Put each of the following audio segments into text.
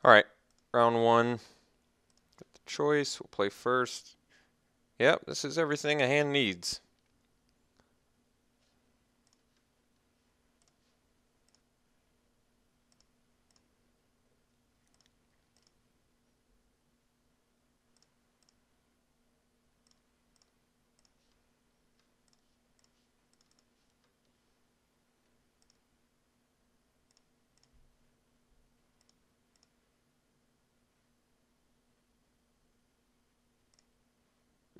Alright, round one. Got the choice. We'll play first. Yep, this is everything a hand needs.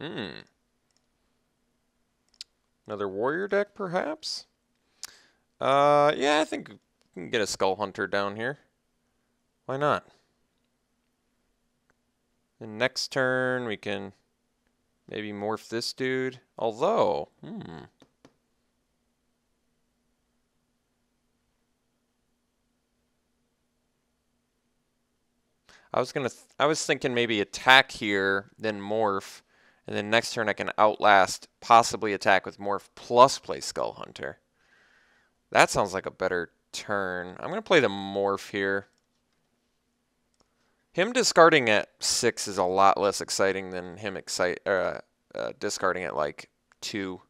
Hmm. Another warrior deck, perhaps? Yeah, I think we can get a Skull Hunter down here. Why not? And next turn, we can maybe morph this dude. Although, I was thinking maybe attack here, then morph, and then next turn I can outlast, possibly attack with morph plus play Skull Hunter. That sounds like a better turn. I'm gonna play the morph here. Him discarding at 6 is a lot less exciting than him discarding at like 2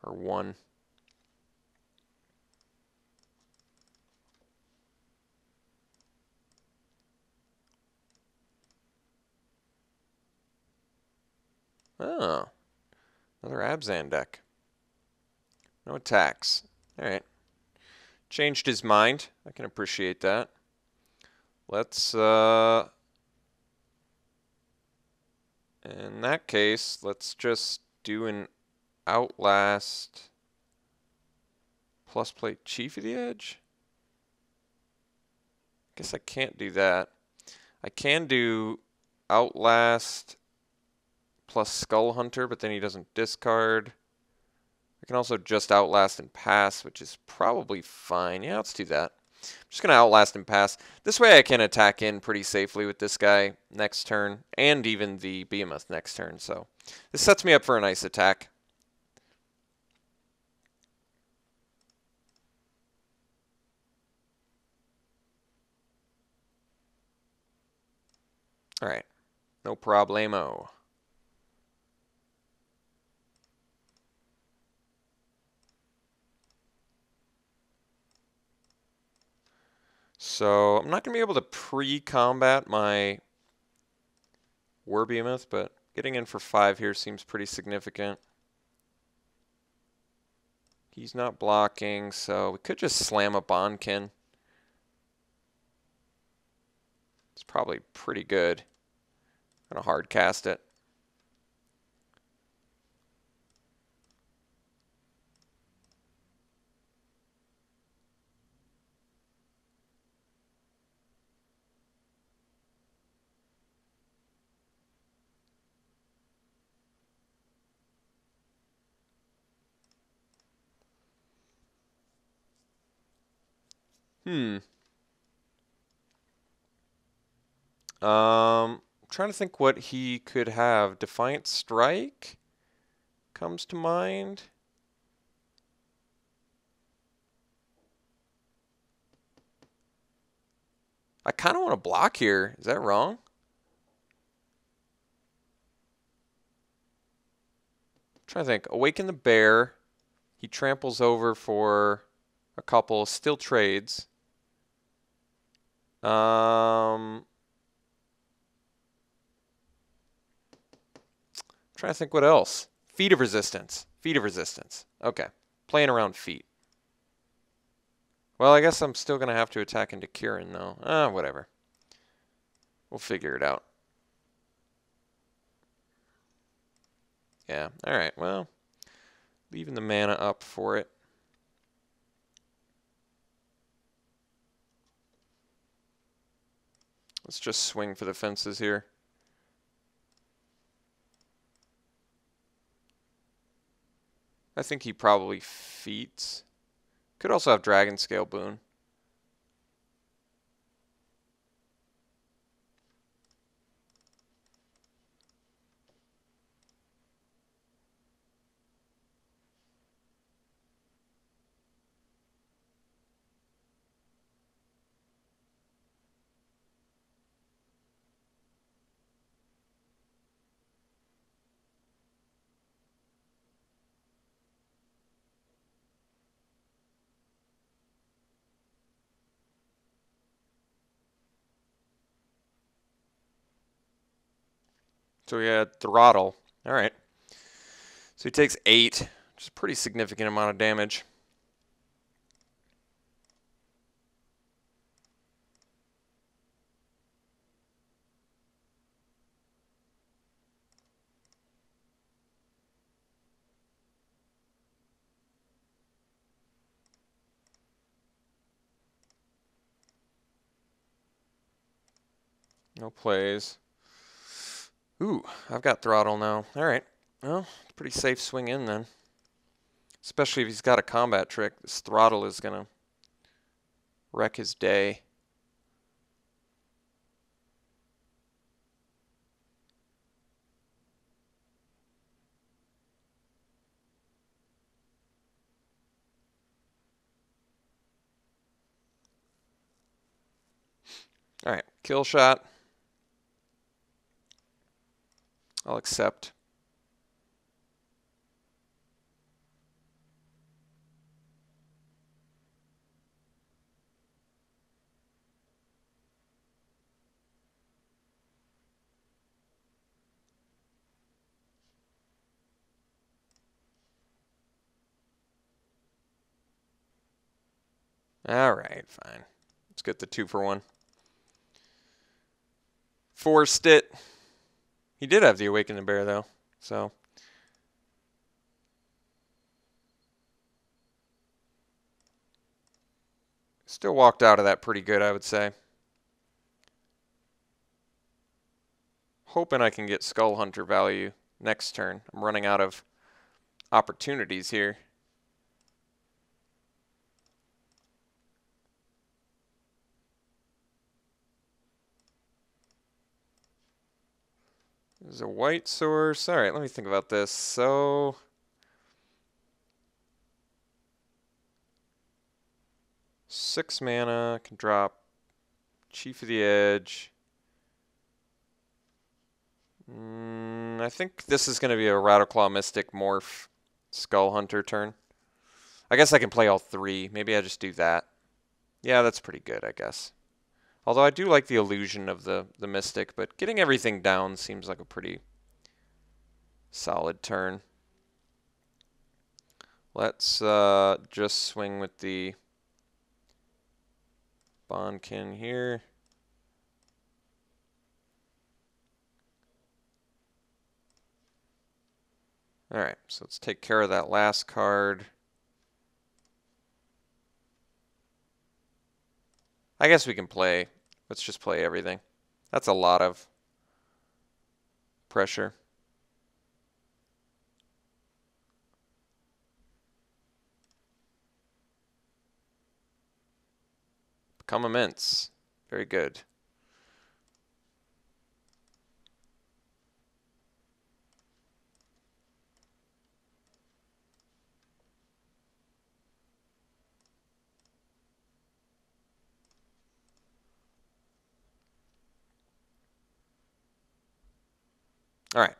or 1. Oh, another Abzan deck. No attacks. Alright. Changed his mind. I can appreciate that. Let's, in that case, let's just do an Outlast plus play Chief of the Edge? Guess I can't do that. I can do Outlast plus Skull Hunter, but then he doesn't discard. I can also just Outlast and pass, which is probably fine. Yeah, let's do that. I'm just going to Outlast and pass. This way I can attack in pretty safely with this guy next turn, and even the Behemoth next turn. So this sets me up for a nice attack. Alright, no problemo. So I'm not going to be able to pre-combat my War Behemoth, but getting in for 5 here seems pretty significant. He's not blocking, so we could just slam a Bonkin. It's probably pretty good. I'm going to hard cast it. Trying to think what he could have. Defiant Strike comes to mind. I kind of want to block here. Is that wrong? I'm trying to think. Awaken the Bear. He tramples over for a couple. Still trades. Trying to think what else. Feet of Resistance. Feet of Resistance. Okay. Playing around feet. Well, I guess I'm still going to have to attack into Kieran, though. Whatever. We'll figure it out. Yeah. Alright, well. Leaving the mana up for it. Let's just swing for the fences here. I think he probably feats. Could also have Dragon Scale Boon. So we had throttle. All right. So he takes 8, which is a pretty significant amount of damage. No plays. Ooh, I've got throttle now. All right. Well, pretty safe swing in then. Especially if he's got a combat trick. This throttle is going to wreck his day. All right, kill shot. I'll accept. All right, fine. Let's get the 2-for-1. Forced it. He did have the Awaken the Bear, though, so. Still walked out of that pretty good, I would say. Hoping I can get Skull Hunter value next turn. I'm running out of opportunities here. There's a white source. All right, let me think about this. So, 6 mana, can drop Chief of the Edge. I think this is going to be a Rattleclaw Mystic Morph Skull Hunter turn. I guess I can play all 3. Maybe I just do that. Yeah, that's pretty good, I guess. Although I do like the illusion of the Mystic, but getting everything down seems like a pretty solid turn. Let's just swing with the Bondkin here. Alright, so let's take care of that last card. I guess we can play. Let's just play everything. That's a lot of pressure. Become immense. Very good. All right.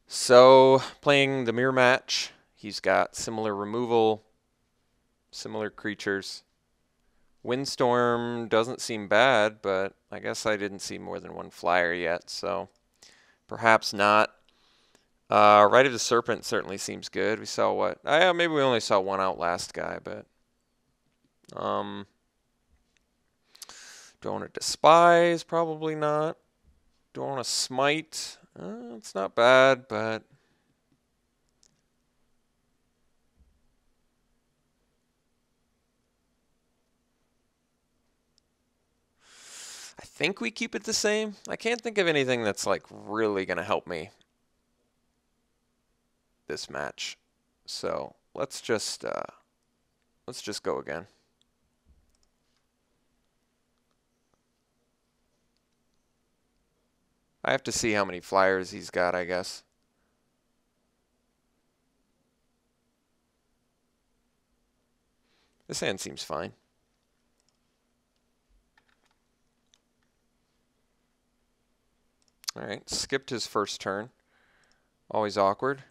So playing the mirror match, he's got similar removal, similar creatures. Windstorm doesn't seem bad, but I guess I didn't see more than one flyer yet, so perhaps not. Rite of the Serpent certainly seems good. We saw what? Maybe we only saw one Outlast guy, but do I want to Despise? Probably not. Do I want to Smite? It's not bad, but I think we keep it the same. I can't think of anything that's like really going to help me this match. So let's just go again. I have to see how many flyers he's got, I guess. This hand seems fine. All right, skipped his first turn. Always awkward.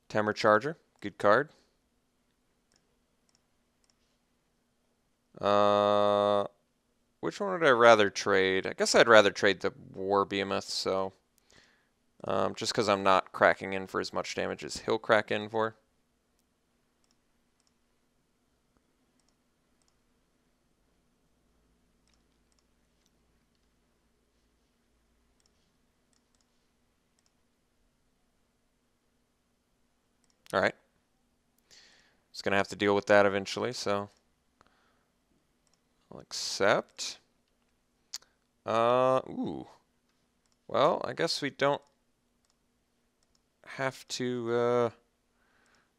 Temur Charger, good card. Which one would I rather trade? I guess I'd rather trade the War Behemoth, so just because I'm not cracking in for as much damage as he'll crack in for. All right. Just going to have to deal with that eventually, so I'll accept. Ooh. Well, I guess we don't have to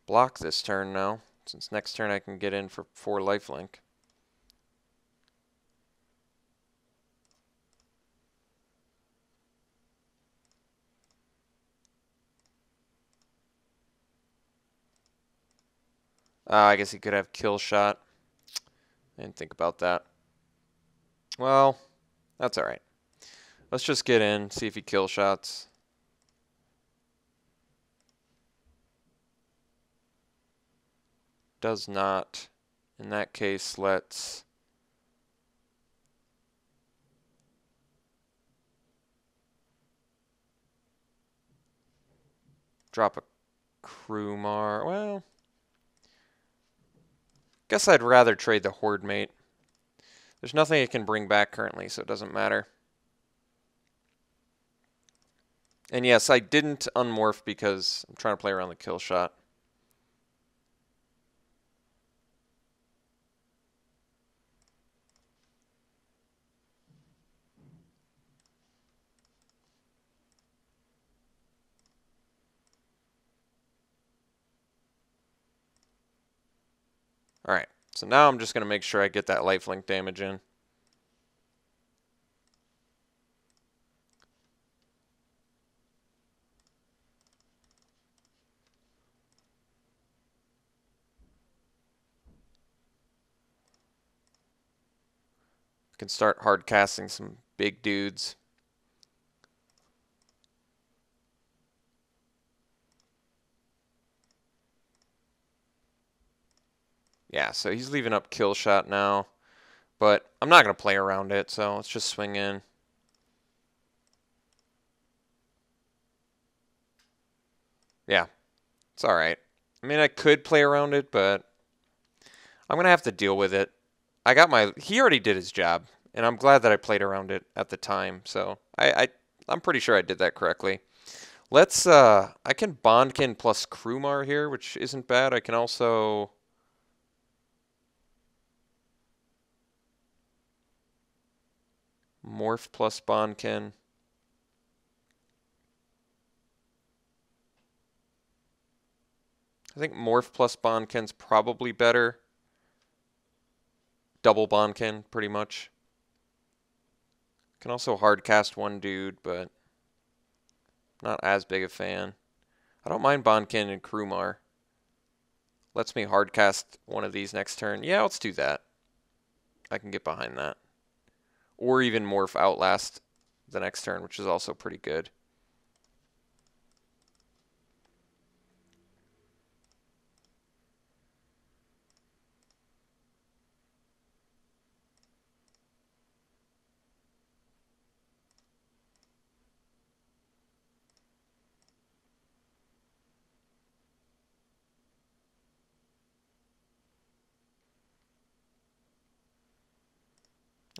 block this turn now, since next turn I can get in for 4 lifelink. I guess he could have kill shot. I didn't think about that. Well, that's alright. Let's just get in, see if he kill shots. Does not. In that case, let's drop a Krumar. Well, guess I'd rather trade the Horde Mate. There's nothing it can bring back currently, so it doesn't matter. And yes, I didn't unmorph because I'm trying to play around the kill shot. Alright, so now I'm just going to make sure I get that lifelink damage in. I can start hard casting some big dudes. Yeah, so he's leaving up kill shot now. But I'm not going to play around it, so let's just swing in. Yeah, it's alright. I mean, I could play around it, but I'm going to have to deal with it. He already did his job, and I'm glad that I played around it at the time, so I'm pretty sure I did that correctly. Let's, I can Bondkin plus Krumar here, which isn't bad. I can also Morph plus Bondkin. I think Morph plus Bondkin's probably better. Double Bondkin, pretty much. Can also hard cast one dude, but not as big a fan. I don't mind Bondkin and Krumar. Lets me hard cast one of these next turn. Yeah, let's do that. I can get behind that. Or even Morph Outlast the next turn, which is also pretty good.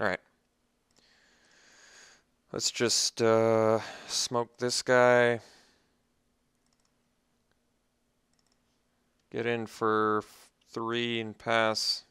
Alright. Let's just smoke this guy. Get in for 3 and pass.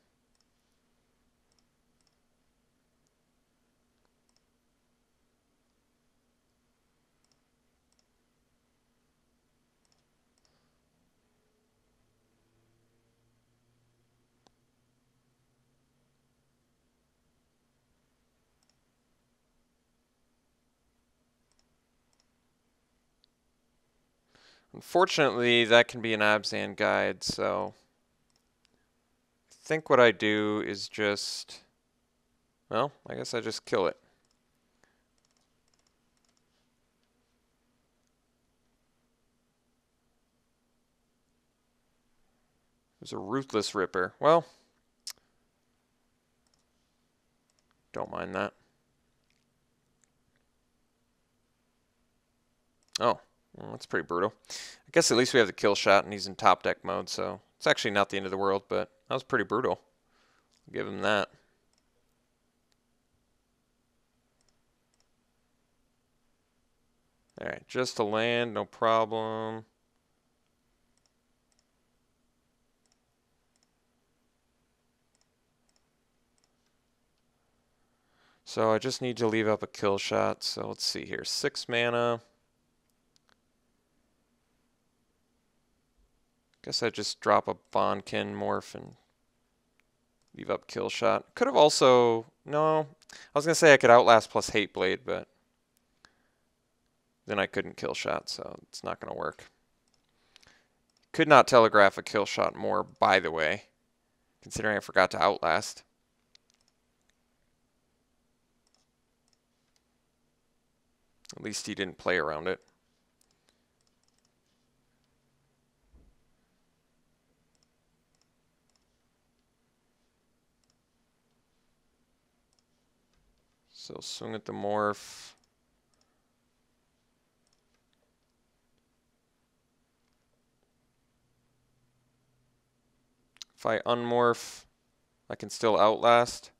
Unfortunately, that can be an Abzan guide, so I think what I do is just, well, I guess I just kill it. There's a Ruthless Ripper. Well, don't mind that. Oh, well, that's pretty brutal. I guess at least we have the kill shot and he's in top deck mode, so it's actually not the end of the world, but that was pretty brutal. I'll give him that. Alright, just a land, no problem. So I just need to leave up a kill shot. So let's see here. 6 mana. Guess I just drop a Bondkin morph and leave up kill shot. Could have also... No. I was going to say I could Outlast plus Hate Blade, but then I couldn't kill shot, so it's not going to work. Could not telegraph a kill shot more, by the way, considering I forgot to Outlast. At least he didn't play around it. So swing at the morph. If I unmorph, I can still Outlast.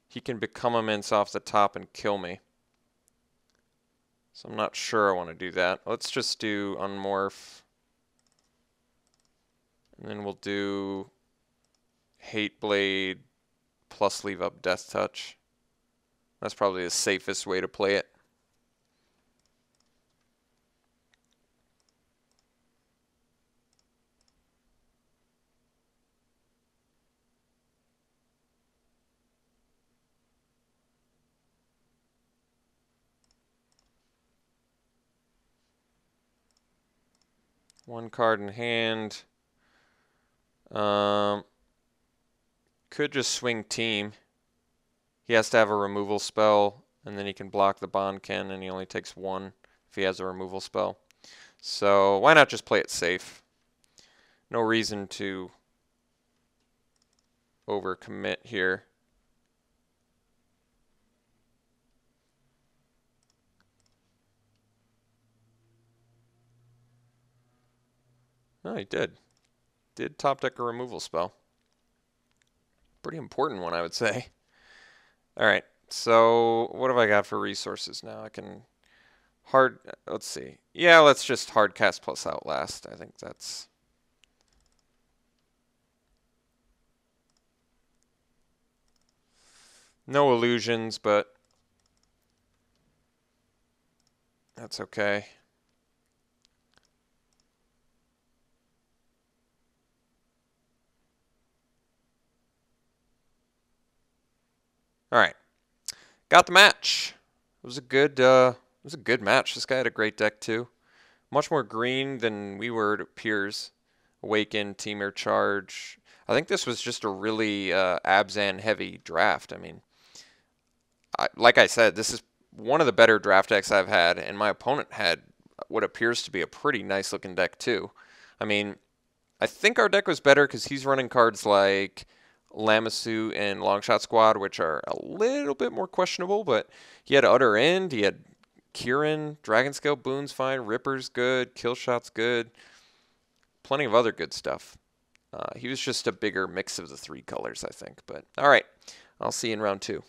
He can become immense off the top and kill me. So I'm not sure I want to do that. Let's just do unmorph. And then we'll do Hate Blade plus leave up Death Touch. That's probably the safest way to play it. One card in hand. Could just swing team. He has to have a removal spell, and then he can block the Bondkin, and he only takes 1 if he has a removal spell. So why not just play it safe? No reason to overcommit here. No, he did. Did top deck a removal spell. Pretty important one, I would say. All right, so what have I got for resources now? I can let's see. Yeah, let's just hard cast plus Outlast. I think that's... No illusions, but that's okay. All right, got the match. It was a good match. This guy had a great deck too. Much more green than we were, it appears. Awaken, Temur Charge. I think this was just a really Abzan heavy draft. I mean, like I said, this is one of the better draft decks I've had, and my opponent had what appears to be a pretty nice looking deck too. I mean, I think our deck was better because he's running cards like Lamassu and Longshot Squad, which are a little bit more questionable, but he had Utter End, he had Kieran, Dragonscale Boon's fine, Ripper's good, Killshot's good, plenty of other good stuff. He was just a bigger mix of the 3 colors, I think. But all right, I'll see you in round 2.